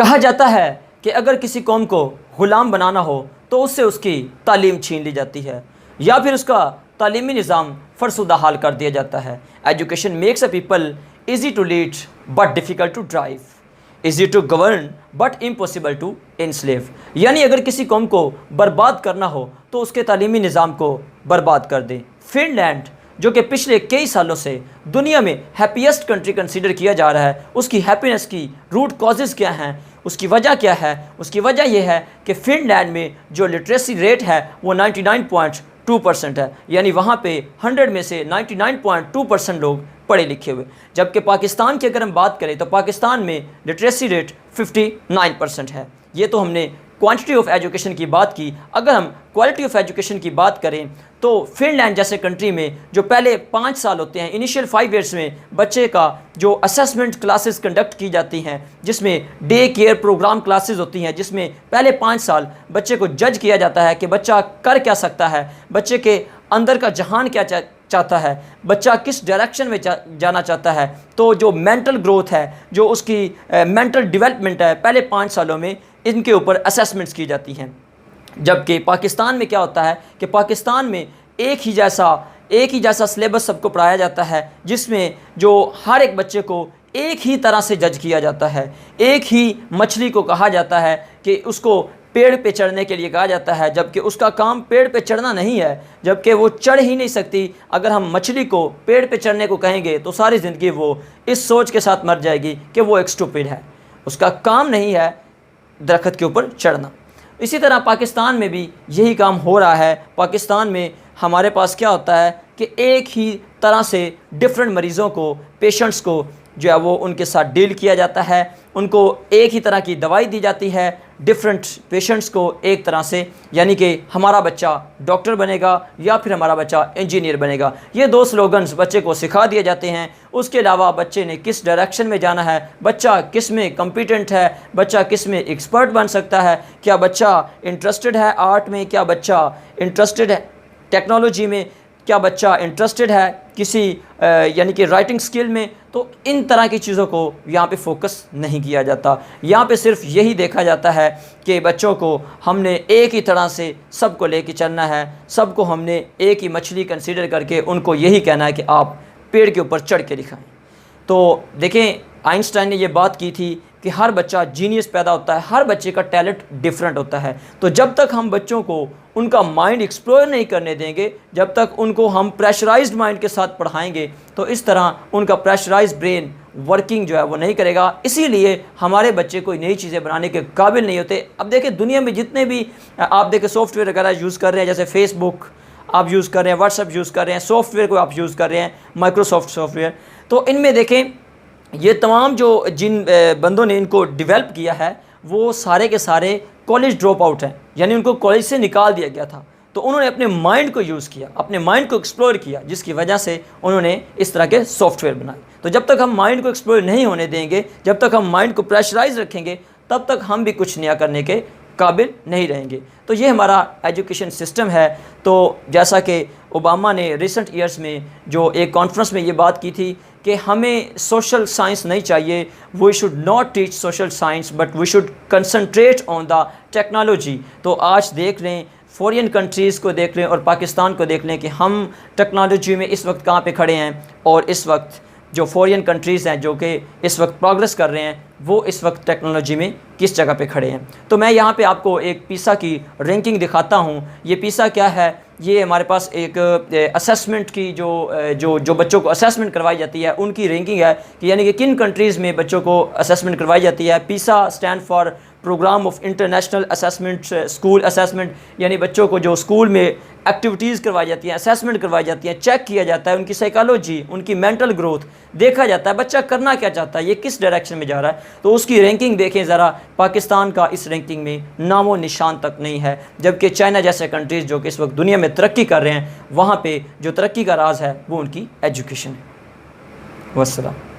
कहा जाता है कि अगर किसी कौम को ग़ुलाम बनाना हो तो उससे उसकी तालीम छीन ली जाती है या फिर उसका तालीमी निज़ाम फरसुदा हाल कर दिया जाता है। Education makes a people easy to lead but difficult to drive, easy to govern but impossible to enslave. यानी अगर किसी कौम को बर्बाद करना हो तो उसके तालीमी निज़ाम को बर्बाद कर दें। फ़िनलैंड जो कि पिछले कई सालों से दुनिया में हैप्पीएस्ट कंट्री कंसीडर किया जा रहा है, उसकी हैप्पीनेस की रूट कॉजेज़ क्या हैं, उसकी वजह क्या है? उसकी वजह यह है कि फ़िनलैंड में जो लिटरेसी रेट है वो 99.2% है, यानी वहाँ पे 100 में से 99.2% लोग पढ़े लिखे हुए। जबकि पाकिस्तान की अगर हम बात करें तो पाकिस्तान में लिटरेसी रेट 59% है। ये तो हमने क्वांटिटी ऑफ एजुकेशन की बात की। अगर हम क्वालिटी ऑफ एजुकेशन की बात करें तो फ़िनलैंड जैसे कंट्री में जो पहले 5 साल होते हैं, इनिशियल 5 ईयर्स में बच्चे का जो असेसमेंट क्लासेस कंडक्ट की जाती हैं, जिसमें डे केयर प्रोग्राम क्लासेस होती हैं, जिसमें पहले 5 साल बच्चे को जज किया जाता है कि बच्चा कर क्या सकता है, बच्चे के अंदर का जहान क्या चाहता है, बच्चा किस डायरेक्शन में जाना चाहता है। तो जो मेंटल ग्रोथ है, जो उसकी मेंटल डेवलपमेंट है, पहले 5 सालों में इनके ऊपर असेसमेंट्स की जाती हैं। जबकि पाकिस्तान में क्या होता है कि पाकिस्तान में एक ही जैसा सिलेबस सबको पढ़ाया जाता है, जिसमें जो हर एक बच्चे को एक ही तरह से जज किया जाता है। एक ही मछली को कहा जाता है कि उसको पेड़ पे चढ़ने के लिए कहा जाता है, जबकि उसका काम पेड़ पे चढ़ना नहीं है, जबकि वो चढ़ ही नहीं सकती। अगर हम मछली को पेड़ पे चढ़ने को कहेंगे तो सारी ज़िंदगी वो इस सोच के साथ मर जाएगी कि वो एक स्टूपिड है, उसका काम नहीं है दरख्त के ऊपर चढ़ना। इसी तरह पाकिस्तान में भी यही काम हो रहा है। पाकिस्तान में हमारे पास क्या होता है कि एक ही तरह से डिफरेंट मरीज़ों को, पेशेंट्स को जो है वो उनके साथ डील किया जाता है, उनको एक ही तरह की दवाई दी जाती है, डिफरेंट पेशेंट्स को एक तरह से, यानी कि हमारा बच्चा डॉक्टर बनेगा या फिर हमारा बच्चा इंजीनियर बनेगा। ये 2 स्लोगन्स बच्चे को सिखा दिए जाते हैं। उसके अलावा बच्चे ने किस डायरेक्शन में जाना है, बच्चा किस में कॉम्पिटेंट है, बच्चा किस में एक्सपर्ट बन सकता है, क्या बच्चा इंटरेस्टेड है आर्ट में, क्या बच्चा इंटरेस्टेड है टेक्नोलॉजी में, क्या बच्चा इंटरेस्टेड है किसी यानी कि राइटिंग स्किल में। तो इन तरह की चीज़ों को यहाँ पे फोकस नहीं किया जाता। यहाँ पे सिर्फ यही देखा जाता है कि बच्चों को हमने एक ही तरह से सबको लेके चलना है, सबको हमने एक ही मछली कंसीडर करके उनको यही कहना है कि आप पेड़ के ऊपर चढ़ के दिखाएं। तो देखें, आइंस्टाइन ने ये बात की थी कि हर बच्चा जीनियस पैदा होता है, हर बच्चे का टैलेंट डिफरेंट होता है। तो जब तक हम बच्चों को उनका माइंड एक्सप्लोर नहीं करने देंगे, जब तक उनको हम प्रेशराइज्ड माइंड के साथ पढ़ाएंगे, तो इस तरह उनका प्रेशराइज्ड ब्रेन वर्किंग जो है वो नहीं करेगा। इसीलिए हमारे बच्चे कोई नई चीज़ें बनाने के काबिल नहीं होते। अब देखिए, दुनिया में जितने भी आप देखें सॉफ्टवेयर वगैरह यूज़ कर रहे हैं, जैसे फेसबुक आप यूज़ कर रहे हैं, व्हाट्सएप यूज़ कर रहे हैं, सॉफ्टवेयर को आप यूज़ कर रहे हैं, माइक्रोसॉफ्ट सॉफ्टवेयर, तो इनमें देखें ये तमाम जो जिन बंदों ने इनको डेवलप किया है वो सारे के सारे कॉलेज ड्रॉप आउट हैं, यानी उनको कॉलेज से निकाल दिया गया था। तो उन्होंने अपने माइंड को यूज़ किया, अपने माइंड को एक्सप्लोर किया, जिसकी वजह से उन्होंने इस तरह के सॉफ्टवेयर बनाए। तो जब तक हम माइंड को एक्सप्लोर नहीं होने देंगे, जब तक हम माइंड को प्रेशराइज रखेंगे, तब तक हम भी कुछ नया करने के काबिल नहीं रहेंगे। तो ये हमारा एजुकेशन सिस्टम है। तो जैसा कि ओबामा ने रिसेंट ईयर्स में जो एक कॉन्फ्रेंस में ये बात की थी कि हमें सोशल साइंस नहीं चाहिए, we should not teach social science but we should concentrate on the technology. तो आज देख लें, फॉरेन कंट्रीज़ को देख लें और पाकिस्तान को देख लें कि हम टेक्नोलॉजी में इस वक्त कहाँ पे खड़े हैं, और इस वक्त जो फॉरेन कंट्रीज़ हैं जो कि इस वक्त प्रोग्रेस कर रहे हैं, वो इस वक्त टेक्नोलॉजी में किस जगह पे खड़े हैं। तो मैं यहाँ पे आपको एक पीसा की रैंकिंग दिखाता हूँ। ये पीसा क्या है, ये हमारे पास एक असेसमेंट की जो बच्चों को असेसमेंट करवाई जाती है उनकी रैंकिंग है कि यानी कि किन कंट्रीज़ में बच्चों को असेसमेंट करवाई जाती है। PISA stand for programme of international assessment school assessment, यानी बच्चों को जो स्कूल में एक्टिविटीज़ करवाई जाती हैं, असेसमेंट करवाई जाती हैं, चेक किया जाता है उनकी साइकोलॉजी, उनकी मेंटल ग्रोथ देखा जाता है, बच्चा करना क्या चाहता है, ये किस डायरेक्शन में जा रहा है। तो उसकी रैंकिंग देखें ज़रा, पाकिस्तान का इस रैंकिंग में नामो निशान तक नहीं है। जबकि चाइना जैसे कंट्रीज़ जो कि इस वक्त दुनिया में तरक्की कर रहे हैं, वहाँ पर जो तरक्की का राज है वो उनकी एजुकेशन है। वस्सलाम।